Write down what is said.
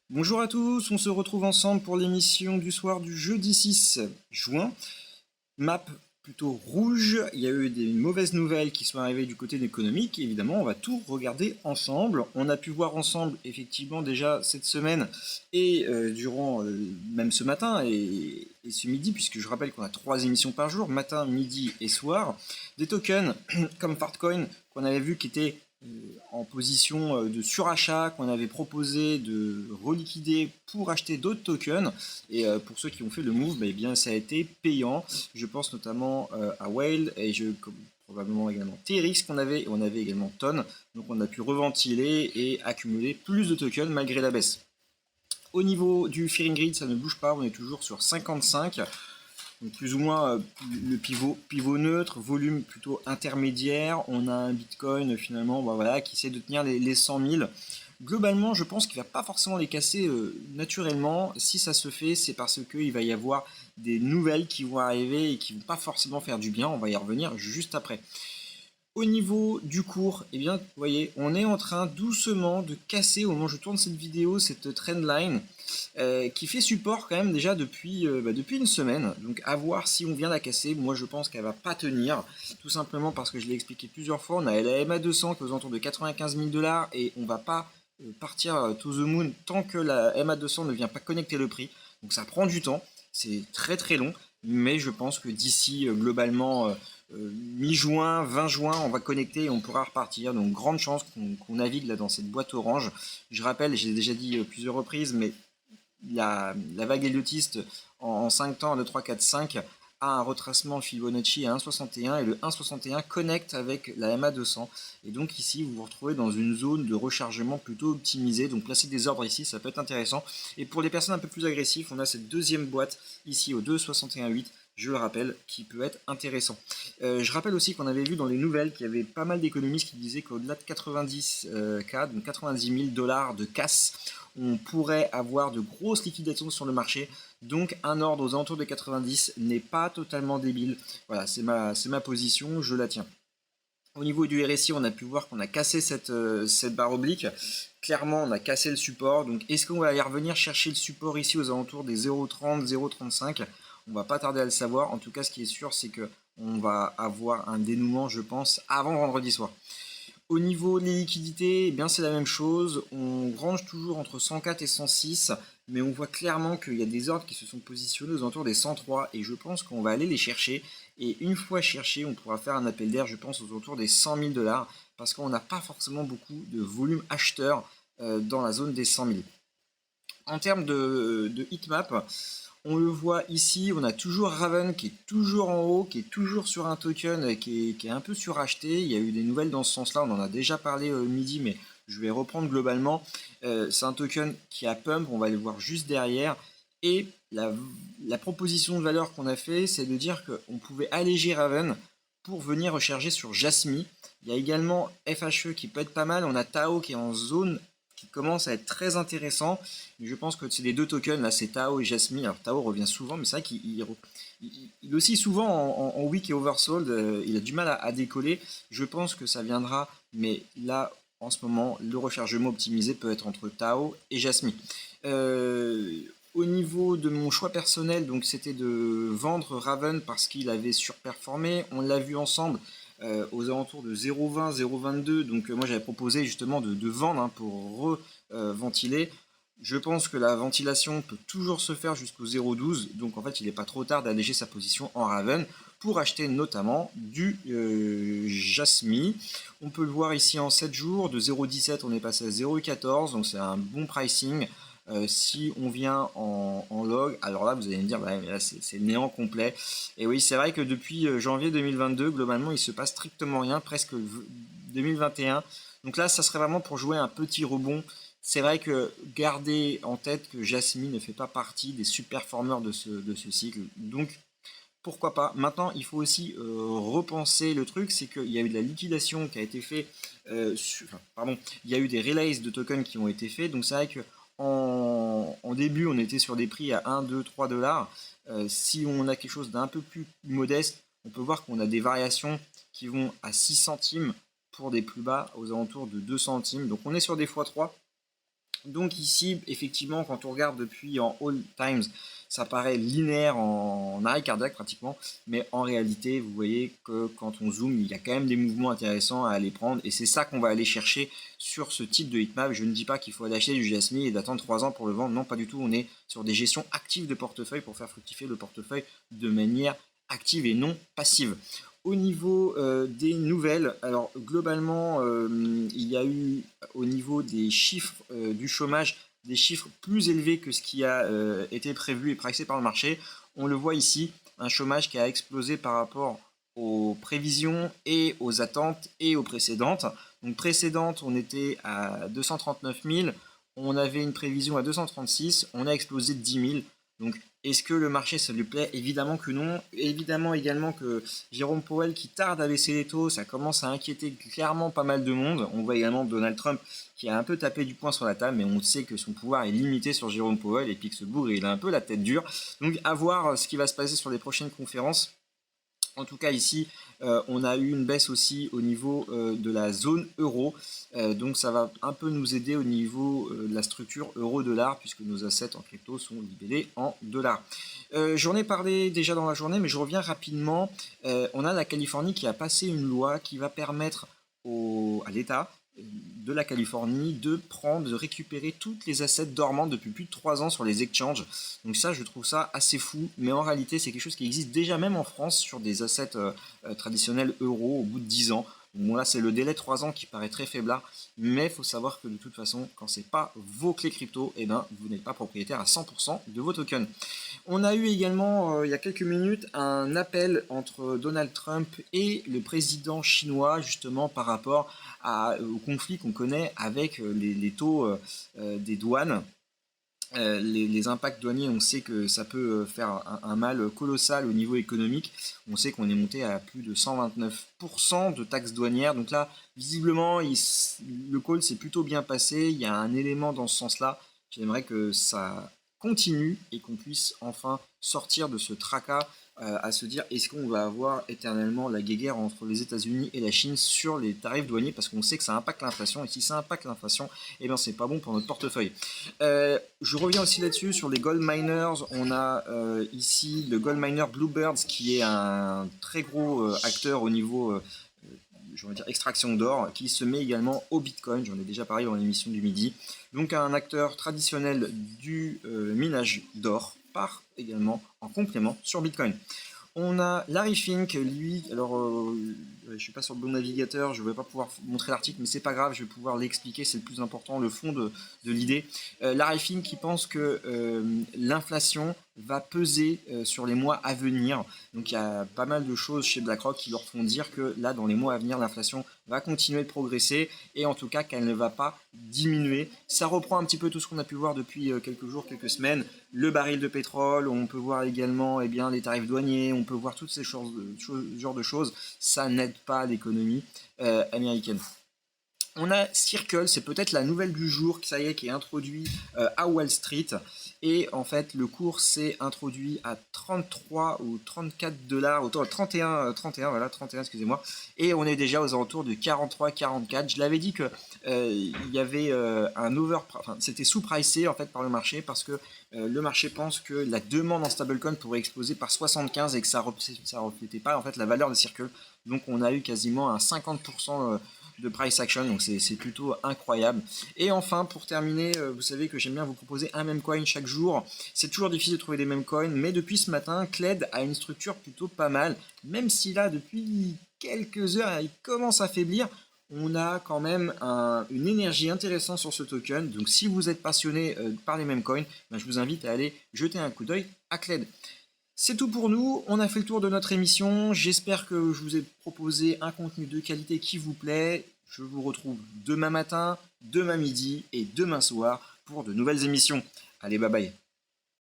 Bonjour à tous, on se retrouve ensemble pour l'émission du soir du jeudi 6 juin. Map plutôt rouge, il y a eu des mauvaises nouvelles qui sont arrivées du côté économique, et évidemment on va tout regarder ensemble. On a pu voir ensemble effectivement déjà cette semaine et durant même ce matin et ce midi, puisque je rappelle qu'on a 3 émissions par jour, matin, midi et soir, des tokens comme Fartcoin qu'on avait vu qui étaient en position de surachat, qu'on avait proposé de reliquider pour acheter d'autres tokens. Et pour ceux qui ont fait le move, eh bien, ça a été payant. Je pense notamment à Whale et probablement également TRX qu'on avait, et on avait également Ton. Donc on a pu reventiler et accumuler plus de tokens malgré la baisse. Au niveau du Fearing Grid, ça ne bouge pas, on est toujours sur 55. Donc plus ou moins le pivot neutre, volume plutôt intermédiaire. On a un Bitcoin finalement voilà, qui essaie de tenir les 100 000. Globalement, je pense qu'il ne va pas forcément les casser naturellement. Si ça se fait, c'est parce qu'il va y avoir des nouvelles qui vont arriver et qui ne vont pas forcément faire du bien. On va y revenir juste après. Au niveau du cours, eh bien, vous voyez, on est en train doucement de casser, au moment où je tourne cette vidéo, cette trendline qui fait support quand même déjà depuis une semaine. Donc à voir si on vient la casser. Moi je pense qu'elle va pas tenir, tout simplement parce que je l'ai expliqué plusieurs fois. On a la MA200 qui est aux alentours de 95 000 $ et on va pas partir to the moon tant que la MA200 ne vient pas connecter le prix. Donc ça prend du temps, c'est très très long, mais je pense que d'ici globalement mi-juin, 20 juin, on va connecter et on pourra repartir. Donc grande chance qu'on navigue là dans cette boîte orange. Je rappelle, j'ai déjà dit plusieurs reprises, mais la vague héliotiste en 5 temps, 1, 2, 3, 4, 5, a un retracement Fibonacci à 1,61 et le 1,61 connecte avec la MA200. Et donc ici, vous vous retrouvez dans une zone de rechargement plutôt optimisée. Donc placer des ordres ici, ça peut être intéressant. Et pour les personnes un peu plus agressives, on a cette deuxième boîte ici au 2,61,8. Je le rappelle, qui peut être intéressant. Je rappelle aussi qu'on avait vu dans les nouvelles qu'il y avait pas mal d'économistes qui disaient qu'au-delà de 90 K, donc 90 000 $ de casse, on pourrait avoir de grosses liquidations sur le marché. Donc un ordre aux alentours de 90 n'est pas totalement débile. Voilà, c'est ma position, je la tiens. Au niveau du RSI, on a pu voir qu'on a cassé cette barre oblique. Clairement, on a cassé le support. Donc, est-ce qu'on va y revenir chercher le support ici aux alentours des 0,30, 0,35? On va pas tarder à le savoir. En tout cas, ce qui est sûr, c'est que on va avoir un dénouement, je pense, avant vendredi soir. Au niveau des liquidités, eh bien c'est la même chose. On range toujours entre 104 et 106, mais on voit clairement qu'il y a des ordres qui se sont positionnés aux alentours des 103 et je pense qu'on va aller les chercher. Et une fois cherchés, on pourra faire un appel d'air, je pense, aux alentours des 100 000 $ parce qu'on n'a pas forcément beaucoup de volume acheteur dans la zone des 100 000. En termes de heatmap, on le voit ici, on a toujours Raven qui est toujours en haut, qui est toujours sur un token qui est un peu suracheté. Il y a eu des nouvelles dans ce sens-là, on en a déjà parlé midi, mais je vais reprendre globalement. C'est un token qui a pump, on va le voir juste derrière. Et la proposition de valeur qu'on a fait, c'est de dire qu'on pouvait alléger Raven pour venir recharger sur Jasmy. Il y a également FHE qui peut être pas mal, on a Tao qui est en zone qui commence à être très intéressant. Mais je pense que c'est les deux tokens, là, c'est Tao et Jasmy. Alors Tao revient souvent, mais c'est vrai qu'il aussi souvent en week et oversold, il a du mal à décoller. Je pense que ça viendra, mais là, en ce moment, le rechargement optimisé peut être entre Tao et Jasmy. Au niveau de mon choix personnel, donc c'était de vendre Raven parce qu'il avait surperformé. On l'a vu ensemble aux alentours de 0,20, 0,22. Donc moi j'avais proposé justement de vendre pour reventiler. Je pense que la ventilation peut toujours se faire jusqu'au 0,12. Donc en fait il n'est pas trop tard d'alléger sa position en Raven pour acheter notamment du Jasmy. On peut le voir ici en 7 jours. De 0,17 on est passé à 0,14. Donc c'est un bon pricing. Si on vient en log, alors là vous allez me dire bah, mais là c'est le néant complet. Et oui, c'est vrai que depuis janvier 2022, globalement il se passe strictement rien, presque 2021. Donc là ça serait vraiment pour jouer un petit rebond. C'est vrai que gardez en tête que Jasmine ne fait pas partie des super performeurs de ce cycle. Donc pourquoi pas. Maintenant, il faut aussi repenser le truc, c'est qu'il y a eu de la liquidation qui a été faite, pardon, il y a eu des relays de tokens qui ont été faits, donc c'est vrai que en début, on était sur des prix à 1, 2, 3 $. Si on a quelque chose d'un peu plus modeste, on peut voir qu'on a des variations qui vont à 6 centimes pour des plus bas aux alentours de 2 centimes. Donc on est sur des x3. Donc ici, effectivement, quand on regarde depuis en all times, ça paraît linéaire en arrêt cardiaque pratiquement, mais en réalité, vous voyez que quand on zoome, il y a quand même des mouvements intéressants à aller prendre, et c'est ça qu'on va aller chercher sur ce type de heatmap. Je ne dis pas qu'il faut aller acheter du Jasmine et d'attendre 3 ans pour le vendre, non pas du tout, on est sur des gestions actives de portefeuille pour faire fructifier le portefeuille de manière active et non passive. Au niveau des nouvelles, alors globalement, il y a eu au niveau des chiffres du chômage, des chiffres plus élevés que ce qui a été prévu et pricé par le marché. On le voit ici, un chômage qui a explosé par rapport aux prévisions et aux attentes et aux précédentes. Donc précédentes, on était à 239 000, on avait une prévision à 236, on a explosé de 10 000. Donc, est-ce que le marché, ça lui plaît? Évidemment que non. Évidemment également que Jérôme Powell, qui tarde à baisser les taux, ça commence à inquiéter clairement pas mal de monde. On voit également Donald Trump qui a un peu tapé du poing sur la table, mais on sait que son pouvoir est limité sur Jérôme Powell et puis que ce bougre, il a un peu la tête dure. Donc, à voir ce qui va se passer sur les prochaines conférences. En tout cas, ici, on a eu une baisse aussi au niveau de la zone euro. Donc, ça va un peu nous aider au niveau de la structure euro-dollar, puisque nos assets en crypto sont libellés en dollars. J'en ai parlé déjà dans la journée, mais je reviens rapidement. On a la Californie qui a passé une loi qui va permettre à l'État de la Californie de récupérer toutes les assets dormantes depuis plus de 3 ans sur les exchanges. Donc ça, je trouve ça assez fou, mais en réalité, c'est quelque chose qui existe déjà même en France sur des assets traditionnels euros au bout de 10 ans. Bon, là, c'est le délai de 3 ans qui paraît très faiblard, mais il faut savoir que de toute façon, quand c'est pas vos clés crypto, eh ben, vous n'êtes pas propriétaire à 100% de vos tokens. On a eu également, il y a quelques minutes, un appel entre Donald Trump et le président chinois, justement par rapport au conflit qu'on connaît avec les taux des douanes. Les impacts douaniers, on sait que ça peut faire un mal colossal au niveau économique. On sait qu'on est monté à plus de 129% de taxes douanières. Donc là, visiblement, le call s'est plutôt bien passé. Il y a un élément dans ce sens-là. J'aimerais que ça continue et qu'on puisse enfin sortir de ce tracas à se dire est-ce qu'on va avoir éternellement la guéguerre entre les États-Unis et la Chine sur les tarifs douaniers, parce qu'on sait que ça impacte l'inflation, et si ça impacte l'inflation, eh bien c'est pas bon pour notre portefeuille. Je reviens aussi là-dessus sur les gold miners. On a ici le gold miner Bluebirds qui est un très gros acteur au niveau je vais dire extraction d'or, qui se met également au Bitcoin, j'en ai déjà parlé dans l'émission du midi. Donc un acteur traditionnel du minage d'or part également en complément sur Bitcoin. On a Larry Fink, lui, alors je suis pas sur le bon navigateur, je ne vais pas pouvoir montrer l'article, mais c'est pas grave, je vais pouvoir l'expliquer, c'est le plus important, le fond de l'idée. Larry Fink qui pense que l'inflation va peser sur les mois à venir. Donc il y a pas mal de choses chez BlackRock qui leur font dire que là, dans les mois à venir, l'inflation va continuer de progresser et en tout cas qu'elle ne va pas diminuer. Ça reprend un petit peu tout ce qu'on a pu voir depuis quelques jours, quelques semaines. Le baril de pétrole, on peut voir également les tarifs douaniers, on peut voir toutes ces choses, genre de choses. Ça n'aide pas l'économie américaine. On a Circle, c'est peut-être la nouvelle du jour, ça y est, qui est introduit à Wall Street. Et en fait, le cours s'est introduit à 33 ou 34 dollars, autour de 31, voilà, 31, excusez-moi. Et on est déjà aux alentours de 43, 44. Je l'avais dit que il y avait un c'était sous-pricé en fait par le marché parce que le marché pense que la demande en stablecoin pourrait exploser par 75 et que ça reflétait pas en fait la valeur de Circle. Donc on a eu quasiment un 50% de price action, donc c'est plutôt incroyable. Et enfin, pour terminer, vous savez que j'aime bien vous proposer un meme coin chaque jour. C'est toujours difficile de trouver des meme coins, mais depuis ce matin, Cled a une structure plutôt pas mal, même si là, depuis quelques heures, il commence à faiblir. On a quand même une énergie intéressante sur ce token, donc si vous êtes passionné par les meme coins, ben, je vous invite à aller jeter un coup d'œil à Cled. C'est tout pour nous, on a fait le tour de notre émission, j'espère que je vous ai proposé un contenu de qualité qui vous plaît. Je vous retrouve demain matin, demain midi et demain soir pour de nouvelles émissions. Allez, bye bye.